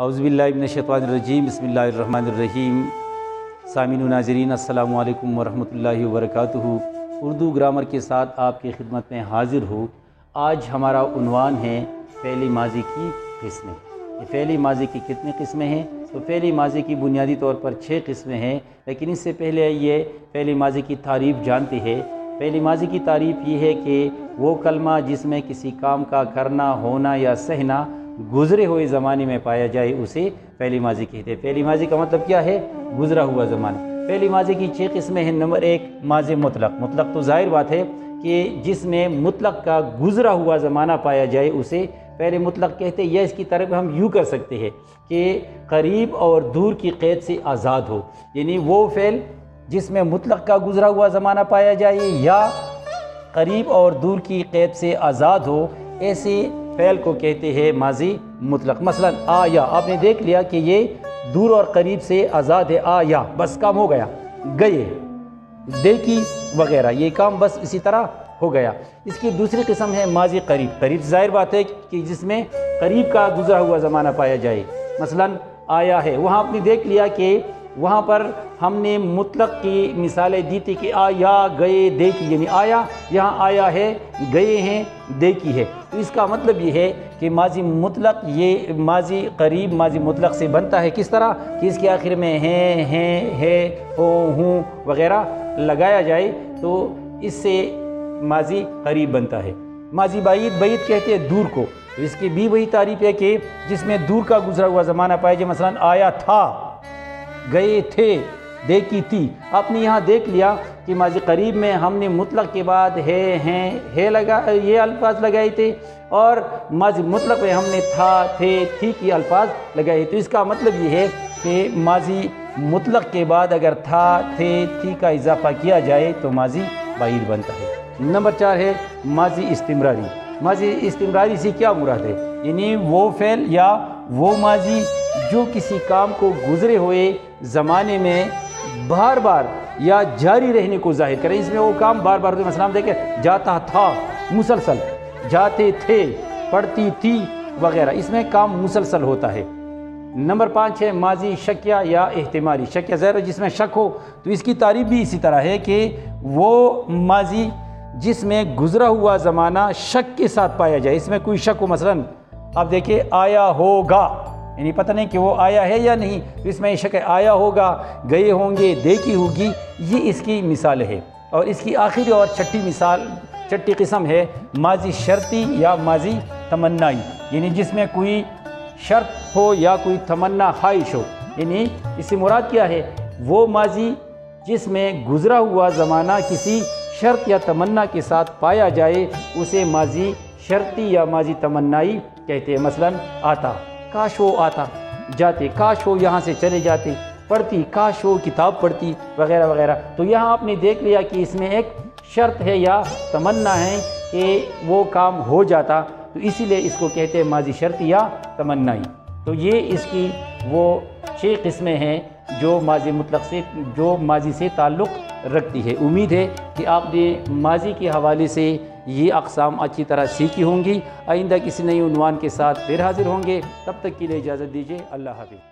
औज़ुबिल्लाहि मिनश्शैतानिर्रजीम बिस्मिल्लाहिर्रहमानिर्रहीम। सामीन व नाज़रीन अस्सलामु अलैकुम वरहमतुल्लाहि वबरकातुहू। उर्दू ग्रामर के साथ आपकी खिदमत में हाज़िर हूँ। आज हमारा उन्वान है फ़ेल माज़ी की किस्में। ये फ़ेल माज़ी की कितनी किस्में हैं? तो फ़ेल माज़ी की बुनियादी तौर पर 6 किस्में हैं, लेकिन इससे पहले ये फ़ेल माज़ी की तारीफ़ जानते हैं। फ़ेल माज़ी की तारीफ़ ये है कि वो कलमा जिसमें किसी काम का करना, होना या सहना गुज़रे हुए ज़माने में पाया जाए उसे फ़ेल माज़ी कहते हैं। फ़ेल माज़ी का मतलब क्या है? गुज़रा हुआ ज़माना। फ़ेल माज़ी की 6 किस्में हैं। नंबर 1 माज़ी मुतलक। मुतलक तो ज़ाहिर बात है कि जिसमें मुतलक का गुज़रा हुआ ज़माना पाया जाए उसे फ़ेल मुतलक कहते हैं। या इसकी तरफ हम यूँ कर सकते हैं कि करीब और दूर की क़ैद से आज़ाद हो, यानी वो फ़ेल जिसमें मुतलक का गुज़रा हुआ ज़माना पाया जाए या करीब और दूर की क़ैद से आज़ाद हो, ऐसे फ़ेल को कहते हैं माज़ी मुतलक। मसलन आया, आपने देख लिया कि ये दूर और करीब से आज़ाद है। आया बस काम हो गया, गए, देखी वगैरह, ये काम बस इसी तरह हो गया। इसकी दूसरी किस्म है माज़ी करीब। करीब ज़ाहिर बात है कि जिसमें करीब का गुज़रा हुआ ज़माना पाया जाए। मसलन आया है, वहाँ आपने देख लिया कि वहाँ पर हमने मुतलक की मिसालें दी थी कि आया, गए, देखी, यानी आया, यहाँ आया है, गए हैं, देखी है। तो इसका मतलब ये है कि माज़ी मुतलक ये माज़ी करीब माज़ी मुतलक से बनता है। किस तरह कि इसके आखिर में है, हो, हूँ वगैरह लगाया जाए तो इससे माज़ी करीब बनता है। माज़ी बाईद, बाईद कहते हैं दूर को। तो इसकी भी वही तारीफ़ है कि जिसमें दूर का गुज़रा हुआ ज़माना पाया जाए। मसलन आया था, गए थे, देखी थी। आपने यहाँ देख लिया कि माज़ी करीब में हमने मुतलक के बाद है लगा, ये अल्फाज लगाए थे, और माज़ी मुतलक में हमने था, थे, थी की अल्फाज लगाए। तो इसका मतलब ये है कि माज़ी मुतलक के बाद अगर था, थे, थी का इजाफा किया जाए तो माज़ी बाईद बनता है। नंबर 4 है माज़ी इस्तिमरारी। माज़ी इस्तिमरारी से क्या मुराद है? यानी वो फ़ेल या वो माज़ी जो किसी काम को गुज़रे हुए ज़माने में बार बार या जारी रहने को ज़ाहिर करें। इसमें वो काम बार बार होते। मसलन देखें, जाता था, मुसलसल, जाते थे, पढ़ती थी वगैरह, इसमें काम मुसलसल होता है। नंबर 5 है माज़ी शकिया या एहतिमाली। शकिया ज़ाहिर जिसमें शक हो, तो इसकी तारीफ़ भी इसी तरह है कि वो माज़ी जिसमें गुज़रा हुआ ज़माना शक के साथ पाया जाए। इसमें कोई शक हो, मसलन आप देखिए आया होगा, यानी पता नहीं कि वो आया है या नहीं, तो इसमें शक है। आया होगा, गए होंगे, देखी होगी, ये इसकी मिसाल है। और इसकी आखिरी और छठी किस्म है माज़ी शर्ती या माज़ी तमन्नाई, यानी जिसमें कोई शर्त हो या कोई तमन्ना ख्वाहिश हो। यानी इससे मुराद क्या है? वो माज़ी जिसमें गुज़रा हुआ ज़माना किसी शर्त या तमन्ना के साथ पाया जाए उसे माज़ी शर्ती या माज़ी तमन्नाई कहते हैं। मसलन आता, काश वो आता, जाते, काश वो यहाँ से चले जाते, पढ़ती, काश वो किताब पढ़ती वगैरह वगैरह। तो यहाँ आपने देख लिया कि इसमें एक शर्त है या तमन्ना है कि वो काम हो जाता, तो इसीलिए इसको कहते हैं माज़ी शर्ती या तमन्नाई। तो ये इसकी वो 6 किस्में हैं जो माज़ी मुतलक से, जो माज़ी से ताल्लुक़ रखती है। उम्मीद है कि आपने माज़ी के हवाले से ये अक़साम अच्छी तरह सीखी होंगी। आइंदा किसी नई उन्वान के साथ फिर हाज़िर होंगे। तब तक के लिए इजाज़त दीजिए। अल्लाह हाफ़िज़।